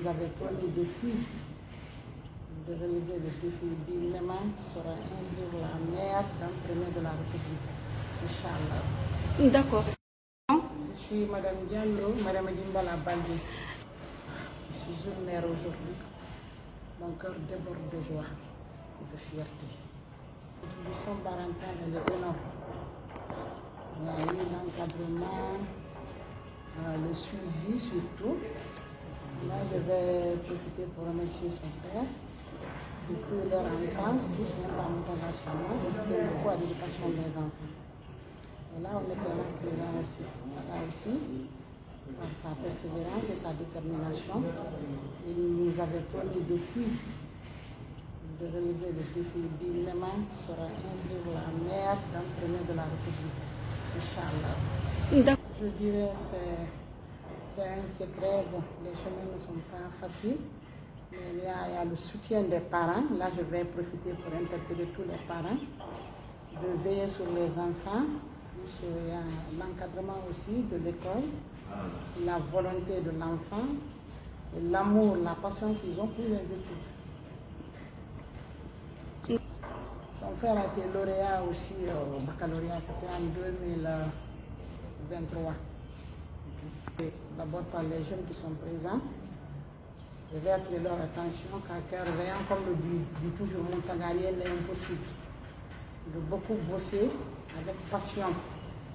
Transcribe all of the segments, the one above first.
avez promis depuis de relever le défi du Léman qui sera un jour la meilleure dame première de la République. Inch'Allah. D'accord. Je suis Madame Diallo, Madame Dimbala Baldé. Je suis jeune mère aujourd'hui. Mon cœur déborde de joie et de fierté. L'utilisation parentale elle est énorme. Il y a eu l'encadrement, le suivi surtout. Là, je vais profiter pour remercier son père. Depuis leur enfance, tous même par mon engagement, je tiens beaucoup à l'éducation des enfants. Et là, on était là présent aussi. Ça aussi, par sa persévérance et sa détermination, il nous avait promis depuis de relever le défi du Léman qui sera un jour la meilleure dame première de la République. Inch'Allah. Je dirais c'est un secret. Bon, les chemins ne sont pas faciles, mais il y a le soutien des parents. Là, je vais profiter pour interpeller tous les parents de veiller sur les enfants. Il y a l'encadrement aussi de l'école, la volonté de l'enfant, l'amour, la passion qu'ils ont pour les études. Son frère a été lauréat aussi au baccalauréat, c'était en 2023. D'abord par les jeunes qui sont présents, je vais attirer leur attention car cœur veillant, comme le dit toujours Mountaga, rien n'est impossible. De beaucoup bosser avec passion,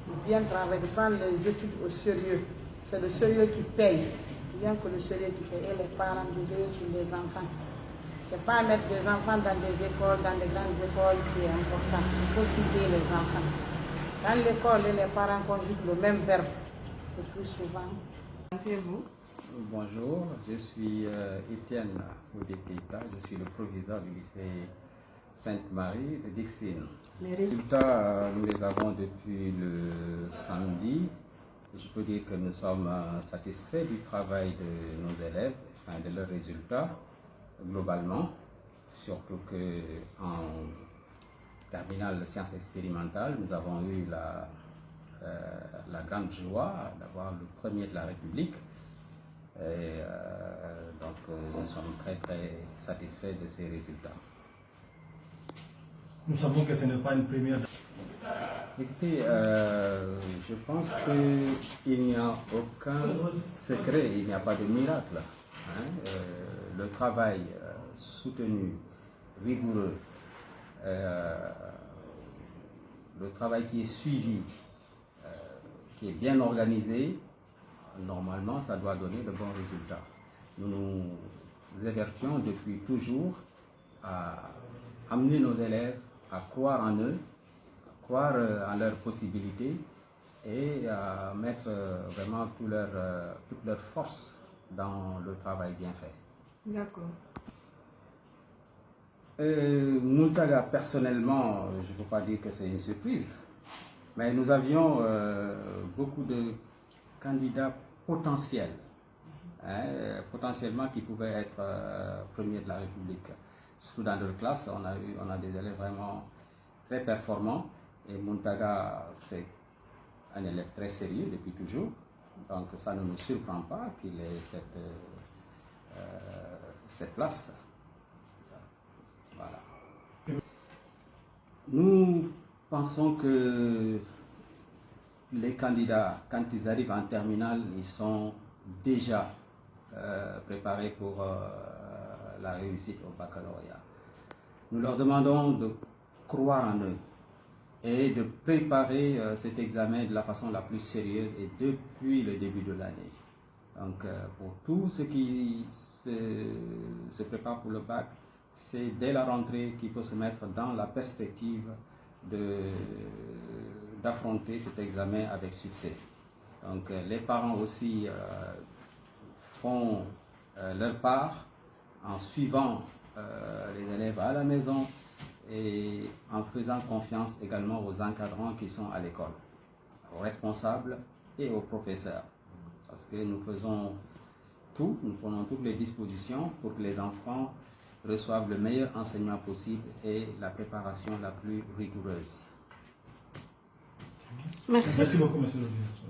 de bien travailler, de prendre les études au sérieux. C'est le sérieux qui paye, rien que le sérieux qui paye. Et les parents de veiller sur les enfants. Ce n'est pas mettre des enfants dans des écoles, dans des grandes écoles qui est important. Il faut suivre les enfants. Dans l'école, les parents conjuguent le même verbe le plus souvent. Présentez-vous. Bonjour, je suis Étienne Oudé-Keita, je suis le proviseur du lycée Sainte-Marie de Dixine. Les résultats, nous les avons depuis le samedi. Je peux dire que nous sommes satisfaits du travail de nos élèves, enfin de leurs résultats globalement, surtout qu'en terminale de sciences expérimentales, nous avons eu la grande joie d'avoir le premier de la République. Et donc nous sommes très satisfaits de ces résultats. Nous savons que ce n'est pas une première. Écoutez, je pense qu'il n'y a aucun secret, il n'y a pas de miracle. Hein. Le travail soutenu, rigoureux, le travail qui est suivi, qui est bien organisé, normalement, ça doit donner de bons résultats. Nous nous évertuons depuis toujours à amener nos élèves à croire en eux, à croire en leurs possibilités et à mettre vraiment toute leur force dans le travail bien fait. D'accord. Mountaga, personnellement, je ne peux pas dire que c'est une surprise, mais nous avions beaucoup de candidats potentiels, potentiellement qui pouvaient être premiers de la République. Surtout dans leur classe, on a des élèves vraiment très performants et Mountaga, c'est un élève très sérieux depuis toujours, donc ça ne nous surprend pas qu'il ait cette place. Voilà. Nous pensons que les candidats, quand ils arrivent en terminale, ils sont déjà préparés pour la réussite au baccalauréat. Nous leur demandons de croire en eux et de préparer cet examen de la façon la plus sérieuse et depuis le début de l'année. Donc pour tous ceux qui se préparent pour le bac, c'est dès la rentrée qu'il faut se mettre dans la perspective d'affronter cet examen avec succès. Donc les parents aussi font leur part en suivant les élèves à la maison et en faisant confiance également aux encadrants qui sont à l'école, aux responsables et aux professeurs. Parce que nous faisons tout, nous prenons toutes les dispositions pour que les enfants reçoivent le meilleur enseignement possible et la préparation la plus rigoureuse. Merci beaucoup, monsieur le directeur.